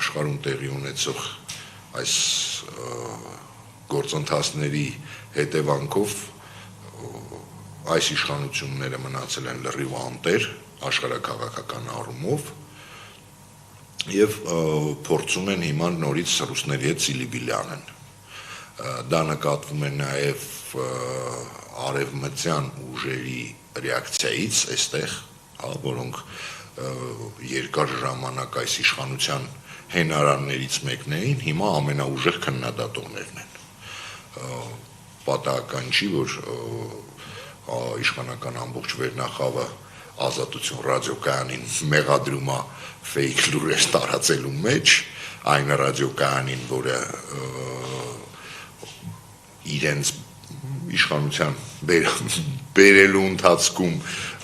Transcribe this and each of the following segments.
աշխարհում տեղի ունեցող այս գործընթացների հետևանքով այս իշխանությունները մնացել են լրիվ անտեր աշխարհաքաղաքական առումով եւ փորձում են հիմա նորից ռուսների հետ սիլիբիլյանեն։ Դա նկատվում է նաեւ արևմտյան ուժերի ռեակցիայից այստեղ, որոնք երկար ժամանակ այս իշխանության հենարաններից մեկն էին, հիմա ամենաուժեղ քննադատողներն են։ Պատահական չի, որ իշխանական ամբողջ վերնախավը Ազատություն ռադիոկայանին մեղադրում է ֆեյք լուրեր տարածելու մեջ, այն ռադիոկայանին, որը իրենց իշխանության բերելու ընթացքում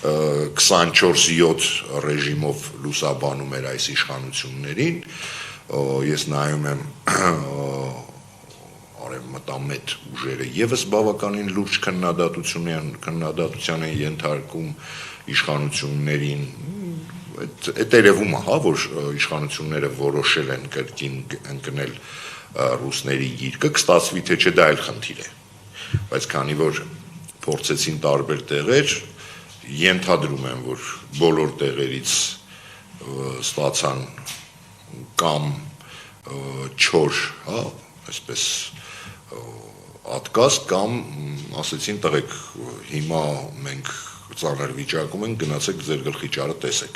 24/7 ռեժիմով լուսաբանում էր այս իշխանություններին, ես նայում եմ արևմտամետ ուժերը եւս բավականին լուրջ քննադատության են ենթարկում իշխանություններին, այդ երևում է, որ իշխանությունները որոշել են կրկին ընկնել ռուսների գիրկը, կստացվի թե չէ դա այլ խնդիր է, բայց քանի որ փորձեցին տարբեր տեղեր, ենթադրում եմ, որ բոլոր տեղերից ստացան կամ չոր, այսպես ատկաս կամ ասեցին տղեկ հիմա մենք ծանր վիճակում ենք, գնացեք ձեր գլխի ճարը տեսեք։